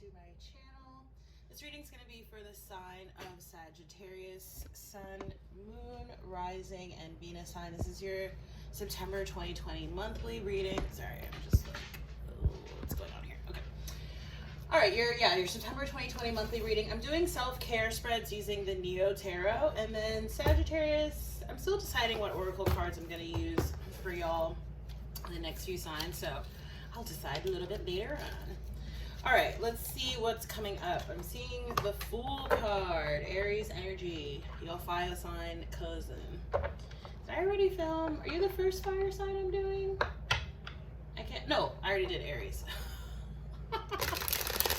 to my channel. This reading is going to be for the sign of Sagittarius, Sun, Moon, Rising, and Venus sign. This is your September 2020 monthly reading. Sorry, I'm just like, oh, what's going on here? Okay. All right, your September 2020 monthly reading. I'm doing self-care spreads using the Neo Tarot, and then Sagittarius, I'm still deciding what oracle cards I'm going to use for y'all in the next few signs, so I'll decide a little bit later on. All right, let's see what's coming up. I'm seeing the Fool card, Aries energy, your fire sign cousin. Did I already film? Are you the first fire sign I'm doing? I can't, no, I already did Aries. All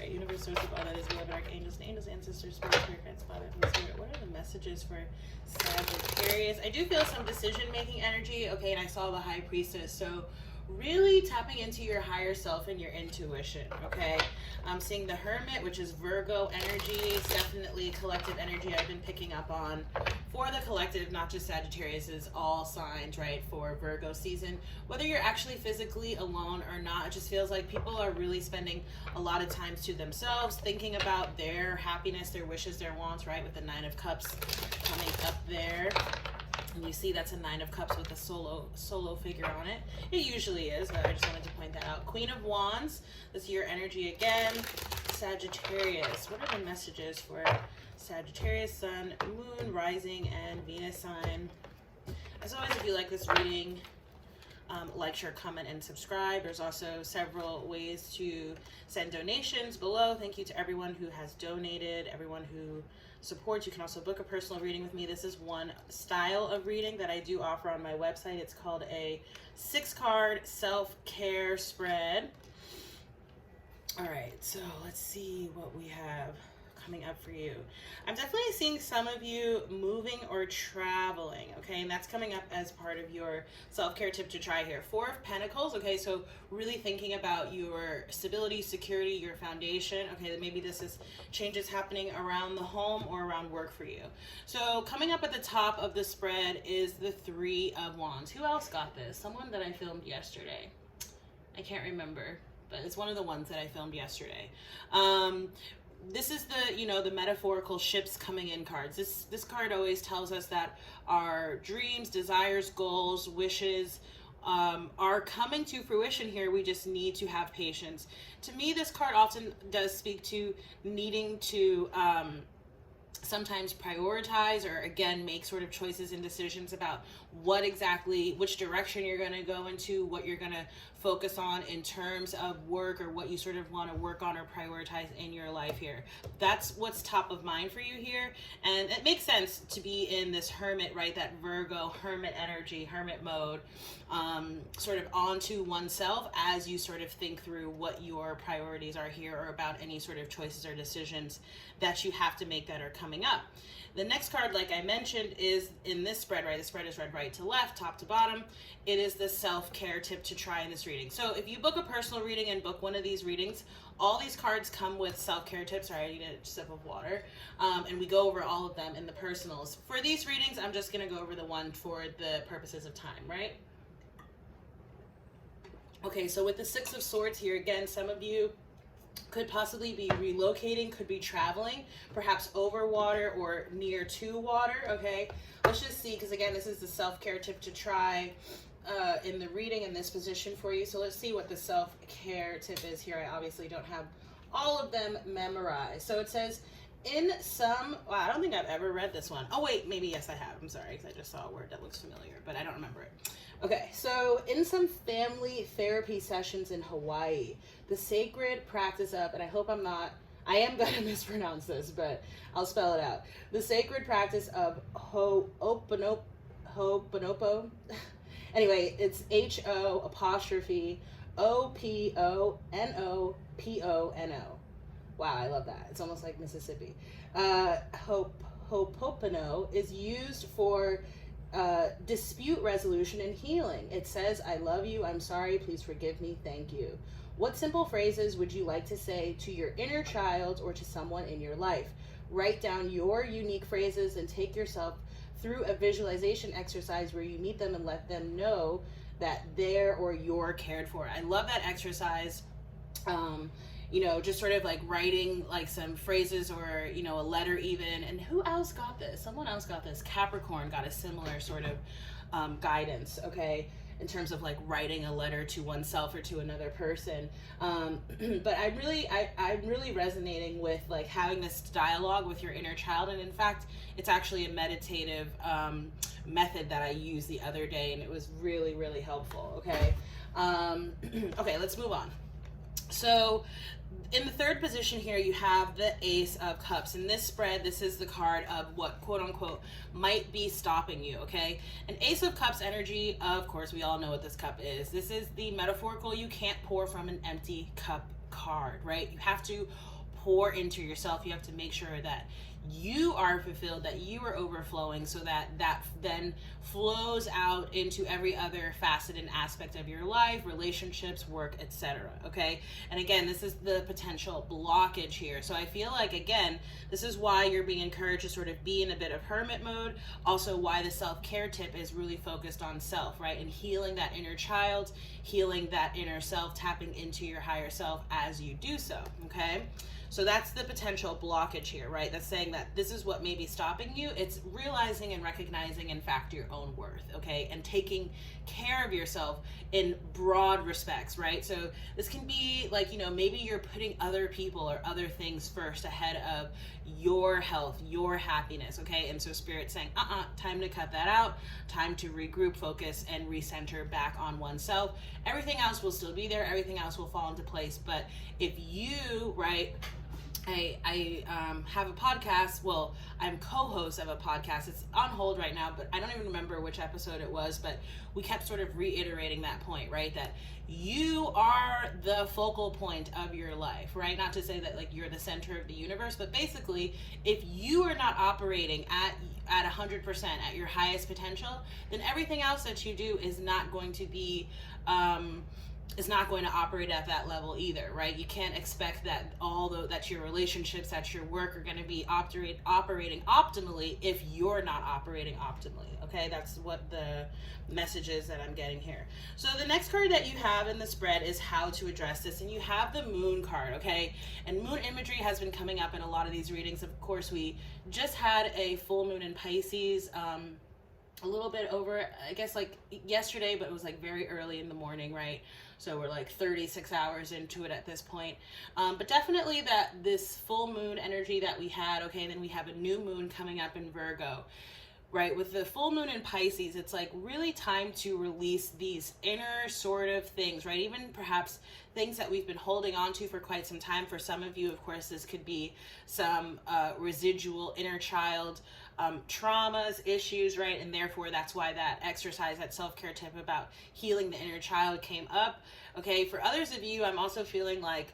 right, universe, source of all that is, beloved archangels, angels, ancestors, spirit, guides, father, Holy Spirit. What are the messages for Sagittarius? I do feel some decision-making energy. Okay, and I saw the High Priestess, so really tapping into your higher self and your intuition. Okay, I'm seeing the Hermit, which is Virgo energy. It's definitely collective energy I've been picking up on for the collective, not just Sagittarius, is all signs, right, for Virgo season. Whether you're actually physically alone or not, it just feels like people are really spending a lot of time to themselves, thinking about their happiness, their wishes, their wants, right, with the Nine of Cups coming up there. And you see that's a Nine of Cups with a solo figure on it. It usually is, but I just wanted to point that out. Queen of Wands, this is your energy again. Sagittarius, what are the messages for Sagittarius, Sun, Moon, Rising, and Venus sign? As always, if you like this reading, like, share, comment, and subscribe. There's also several ways to send donations below. Thank you to everyone who has donated, everyone who supports. You can also book a personal reading with me. This is one style of reading that I do offer on my website. It's called a 6-card self-care spread. All right, so let's see what we have coming up for you. I'm definitely seeing some of you moving or traveling, okay, and that's coming up as part of your self-care tip to try here. 4 of Pentacles, okay, so really thinking about your stability, security, your foundation, okay, that maybe this is changes happening around the home or around work for you. So coming up at the top of the spread is the 3 of Wands. Who else got this? Someone that I filmed yesterday. I can't remember, but it's one of the ones that I filmed yesterday. This is the, you know, the metaphorical ships coming in cards. This card always tells us that our dreams, desires, goals, wishes are coming to fruition here. We just need to have patience. To me, this card often does speak to needing to sometimes prioritize, or again, make sort of choices and decisions about what exactly, which direction you're going to go into, what you're going to focus on in terms of work, or what you sort of want to work on or prioritize in your life here. That's what's top of mind for you here. And it makes sense to be in this Hermit, right? That Virgo Hermit energy, Hermit mode, sort of onto oneself as you sort of think through what your priorities are here, or about any sort of choices or decisions that you have to make that are coming up. The next card, like I mentioned, is in this spread, right? The spread is read right to left, top to bottom. It is the self-care tip to try in this reading. So if you book a personal reading and book one of these readings, all these cards come with self-care tips. Sorry, I need a sip of water. And we go over all of them in the personals. For these readings, I'm just going to go over the one for the purposes of time, right? Okay, so with the 6 of Swords here, again, some of you could possibly be relocating, could be traveling, perhaps over water or near to water, okay? Let's just see, because again, this is the self-care tip to try in the reading in this position for you. So let's see what the self-care tip is here. I obviously don't have all of them memorized. So it says, in some, wow, I don't think I've ever read this one. Oh wait, maybe yes I have. I'm sorry, because I just saw a word that looks familiar, but I don't remember it. Okay, so in some family therapy sessions in Hawaii, the sacred practice of, and I hope I am going to mispronounce this, but I'll spell it out. The sacred practice of Ho'oponopo. Anyway, it's Ho'oponopono. Wow, I love that. It's almost like Mississippi. Ho'oponopono is used for dispute resolution and healing. It says, I love you, I'm sorry, please forgive me, thank you. What simple phrases would you like to say to your inner child or to someone in your life? Write down your unique phrases and take yourself through a visualization exercise where you meet them and let them know that they're or you're cared for. I love that exercise. just sort of like writing like some phrases or, a letter even. And who else got this? Someone else got this. Capricorn got a similar sort of guidance, okay, in terms of like writing a letter to oneself or to another person. But I'm really resonating with like having this dialogue with your inner child. And in fact, it's actually a meditative method that I used the other day, and it was really, really helpful, okay? Okay, let's move on. So in the third position here, you have the Ace of Cups. In this spread, this is the card of what, quote unquote, might be stopping you, okay? An Ace of Cups energy, of course, we all know what this cup is. This is the metaphorical you can't pour from an empty cup card, right? You have to pour into yourself. You have to make sure that you are fulfilled, that you are overflowing, so that then flows out into every other facet and aspect of your life, relationships, work, etc. Okay? And again, this is the potential blockage here. So I feel like, again, this is why you're being encouraged to sort of be in a bit of hermit mode. Also why the self-care tip is really focused on self, right? And healing that inner child, healing that inner self, tapping into your higher self as you do so, okay? So that's the potential blockage here, right? That's saying that this is what may be stopping you. It's realizing and recognizing, in fact, your own worth, okay? And taking care of yourself in broad respects, right? So this can be like, maybe you're putting other people or other things first ahead of your health, your happiness, okay? And so Spirit's saying, time to cut that out, time to regroup, focus, and recenter back on oneself. Everything else will still be there. Everything else will fall into place. But if you, right, I have a podcast. Well, I'm co-host of a podcast. It's on hold right now, but I don't even remember which episode it was, but we kept sort of reiterating that point, right? That you are the focal point of your life, right? Not to say that like you're the center of the universe, but basically if you are not operating at 100% at your highest potential, then everything else that you do is not going to be is not going to operate at that level either, right? You can't expect that that your relationships, that your work are going to be operating optimally if you're not operating optimally, okay? That's what the message is that I'm getting here. So the next card that you have in the spread is how to address this, and you have the moon card, okay? And moon imagery has been coming up in a lot of these readings. Of course, we just had a full moon in Pisces, a little bit over, I guess, like yesterday, but it was like very early in the morning, right? So we're like 36 hours into it at this point. But definitely that this full moon energy that we had, okay, then we have a new moon coming up in Virgo, right? With the full moon in Pisces, it's like really time to release these inner sort of things, right? Even perhaps things that we've been holding on to for quite some time. For some of you, of course, this could be some residual inner child traumas, issues, right? And therefore, that's why that exercise, that self-care tip about healing the inner child came up. Okay, for others of you, I'm also feeling like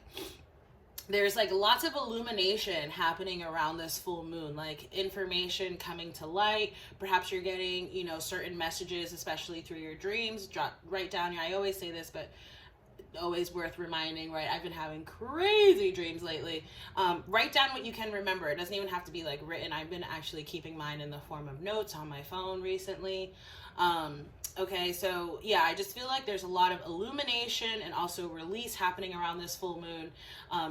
there's like lots of illumination happening around this full moon, like information coming to light. Perhaps you're getting, certain messages, especially through your dreams. Write down, I always say this, but always worth reminding, right? I've been having crazy dreams lately. Write down what you can remember. It doesn't even have to be like written. I've been actually keeping mine in the form of notes on my phone recently. Okay, so yeah, I just feel like there's a lot of illumination and also release happening around this full moon.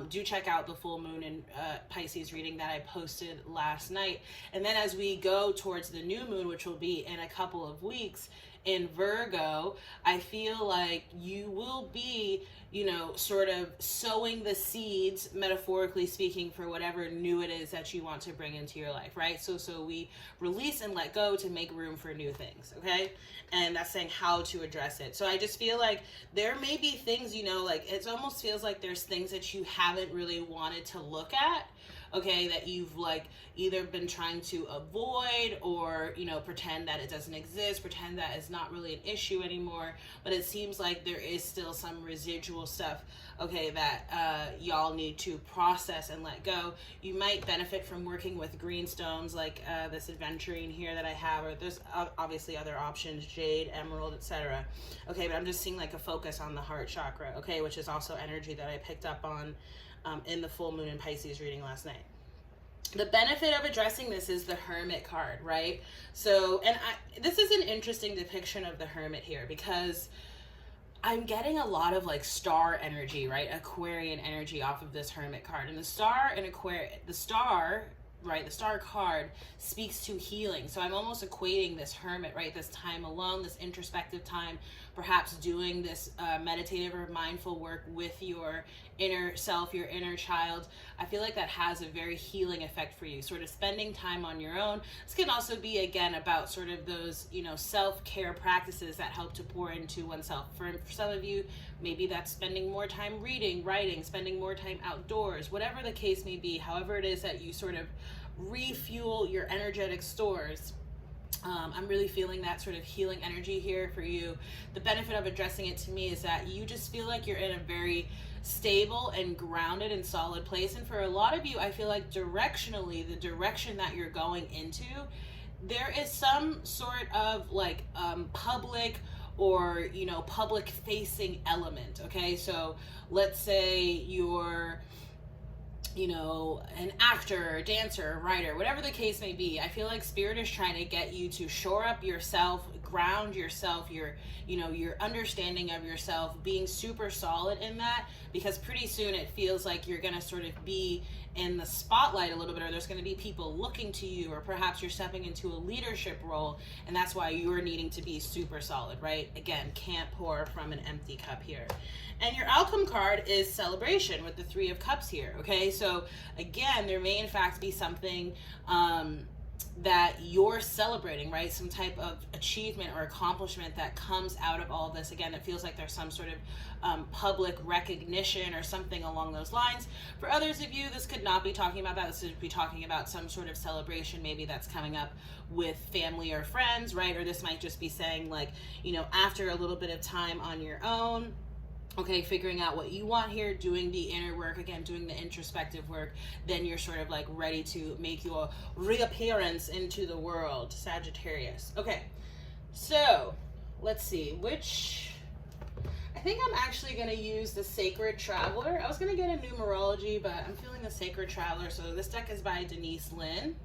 Do check out the full moon in Pisces reading that I posted last night. And then as we go towards the new moon, which will be in a couple of weeks, in Virgo, I feel like you will be, sort of sowing the seeds, metaphorically speaking, for whatever new it is that you want to bring into your life, right? So we release and let go to make room for new things, okay? And that's saying how to address it. So I just feel like there may be things, like it almost feels like there's things that you haven't really wanted to look at, okay, that you've like either been trying to avoid or, pretend that it doesn't exist, pretend that it's not really an issue anymore. But it seems like there is still some residual stuff, okay, that y'all need to process and let go. You might benefit from working with green stones like this aventurine here that I have, or there's obviously other options, jade, emerald, etc. Okay, but I'm just seeing like a focus on the heart chakra, okay, which is also energy that I picked up on in the full moon in Pisces reading last night. The benefit of addressing this is the Hermit card, right? So, and this is an interesting depiction of the Hermit here, because I'm getting a lot of like star energy, right? Aquarian energy off of this Hermit card. And the star in Aquarius, the star, right? The star card speaks to healing. So I'm almost equating this Hermit, right? This time alone, this introspective time, perhaps doing this meditative or mindful work with your inner self, your inner child. I feel like that has a very healing effect for you, sort of spending time on your own. This can also be, again, about sort of those, you know, self-care practices that help to pour into oneself. For some of you, maybe that's spending more time reading, writing, spending more time outdoors, whatever the case may be, however it is that you sort of refuel your energetic stores. I'm really feeling that sort of healing energy here for you. The benefit of addressing it to me is that you just feel like you're in a very stable and grounded and solid place. And for a lot of you, I feel like directionally, the direction that you're going into, there is some sort of like public or, you know, public facing element. Okay, so let's say you're, you know, an actor, dancer, writer, whatever the case may be. I feel like Spirit is trying to get you to shore up yourself, ground yourself, your, you know, your understanding of yourself, being super solid in that, because pretty soon it feels like you're going to sort of be in the spotlight a little bit, or there's going to be people looking to you, or perhaps you're stepping into a leadership role, and that's why you're needing to be super solid, right? Again, can't pour from an empty cup here. And your outcome card is celebration with the 3 of Cups here, okay? So again, there may in fact be something that you're celebrating, right? Some type of achievement or accomplishment that comes out of all this. Again, it feels like there's some sort of public recognition or something along those lines. For others of you, this could not be talking about that. This would be talking about some sort of celebration, maybe that's coming up with family or friends, right? Or this might just be saying, like, you know, after a little bit of time on your own, okay, figuring out what you want here, doing the inner work, again, doing the introspective work, then you're sort of like ready to make your reappearance into the world, Sagittarius. Okay, so let's see, I think I'm actually going to use the Sacred Traveler. I was going to get a numerology, but I'm feeling the Sacred Traveler. So this deck is by Denise Lynn.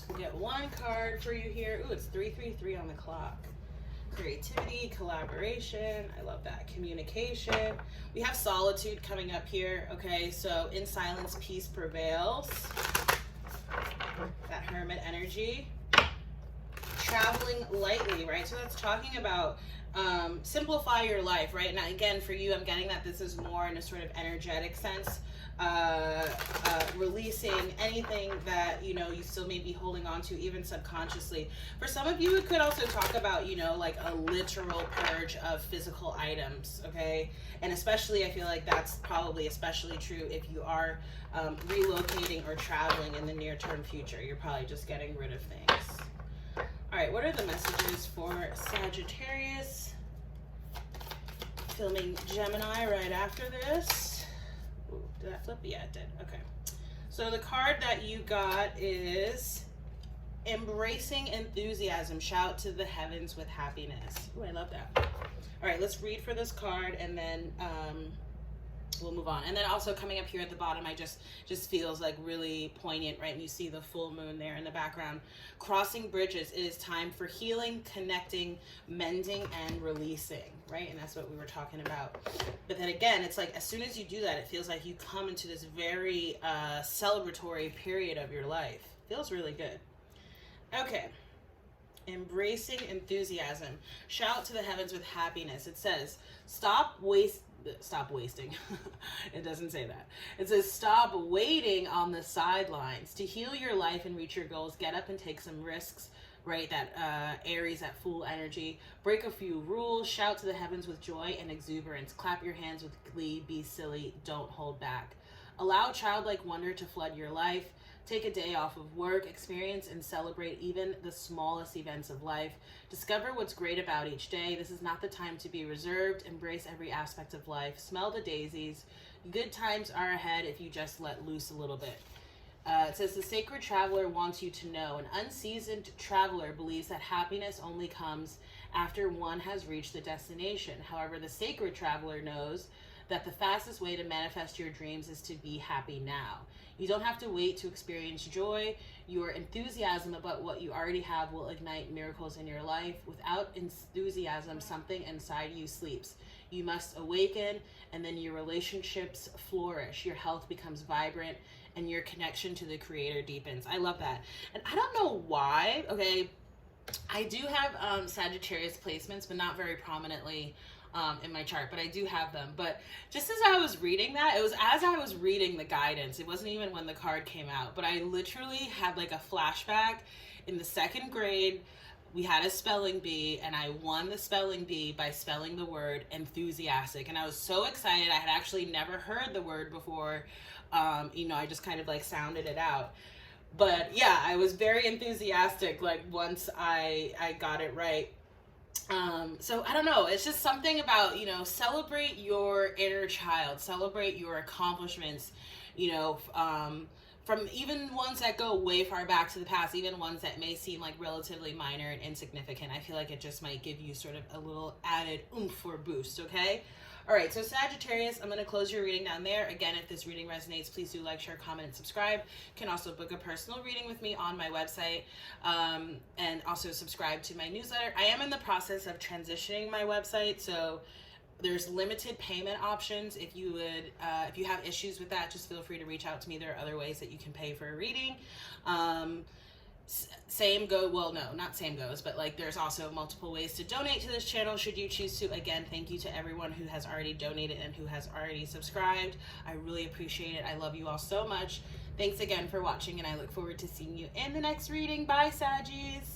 We'll get one card for you here. Ooh, it's 333 on the clock. Creativity, collaboration, I love that. Communication. We have solitude coming up here, okay? So in silence, peace prevails. That Hermit energy. Traveling lightly, right? So that's talking about simplify your life, right? Now, again, for you, I'm getting that this is more in a sort of energetic sense. Releasing anything that, you know, you still may be holding on to, even subconsciously. For some of you, it could also talk about, you know, like a literal purge of physical items, okay? And especially, I feel like that's probably especially true if you are relocating or traveling in the near-term future. You're probably just getting rid of things. All right, what are the messages for Sagittarius? Filming Gemini right after this. Ooh, did that flip? Yeah, it did. Okay. So the card that you got is Embracing Enthusiasm. Shout to the heavens with happiness. Ooh, I love that. All right, let's read for this card, and then we'll move on. And then also coming up here at the bottom, I just feels like really poignant, right? And you see the full moon there in the background. Crossing bridges. It is time for healing, connecting, mending, and releasing, right? And that's what we were talking about. But then again, it's like as soon as you do that, it feels like you come into this very celebratory period of your life. Feels really good. Okay. Embracing enthusiasm. Shout to the heavens with happiness. It says, stop wasting. It doesn't say that. It says, stop waiting on the sidelines. To heal your life and reach your goals, get up and take some risks, right? That Aries, that Fool energy. Break a few rules. Shout to the heavens with joy and exuberance. Clap your hands with glee. Be silly. Don't hold back. Allow childlike wonder to flood your life. Take a day off of work, experience and celebrate even the smallest events of life. Discover what's great about each day. This is not the time to be reserved. Embrace every aspect of life. Smell the daisies. Good times are ahead if you just let loose a little bit. It says the Sacred Traveler wants you to know. An unseasoned traveler believes that happiness only comes after one has reached the destination. However, the Sacred Traveler knows that the fastest way to manifest your dreams is to be happy now. You don't have to wait to experience joy. Your enthusiasm about what you already have will ignite miracles in your life. Without enthusiasm, something inside you sleeps. You must awaken, and then your relationships flourish. Your health becomes vibrant, and your connection to the Creator deepens. I love that. And I don't know why, okay, I do have Sagittarius placements, but not very prominently in my chart, but I do have them. But just as I was reading that, it was as I was reading the guidance, it wasn't even when the card came out, but I literally had like a flashback. In the 2nd grade, we had a spelling bee, and I won the spelling bee by spelling the word enthusiastic, and I was so excited. I had actually never heard the word before. I just kind of like sounded it out. But yeah, I was very enthusiastic like once I got it right. So I don't know, it's just something about, celebrate your inner child, celebrate your accomplishments, from even ones that go way far back to the past, even ones that may seem like relatively minor and insignificant. I feel like it just might give you sort of a little added oomph or boost, okay? All right, so Sagittarius, I'm going to close your reading down there. Again, if this reading resonates, please do like, share, comment, and subscribe. You can also book a personal reading with me on my website, and also subscribe to my newsletter. I am in the process of transitioning my website, so there's limited payment options. If you have issues with that, just feel free to reach out to me. There are other ways that you can pay for a reading. Not same goes, but like there's also multiple ways to donate to this channel should you choose to. Again, thank you to everyone who has already donated and who has already subscribed. I really appreciate it. I love you all so much. Thanks again for watching, and I look forward to seeing you in the next reading. Bye, Saggies.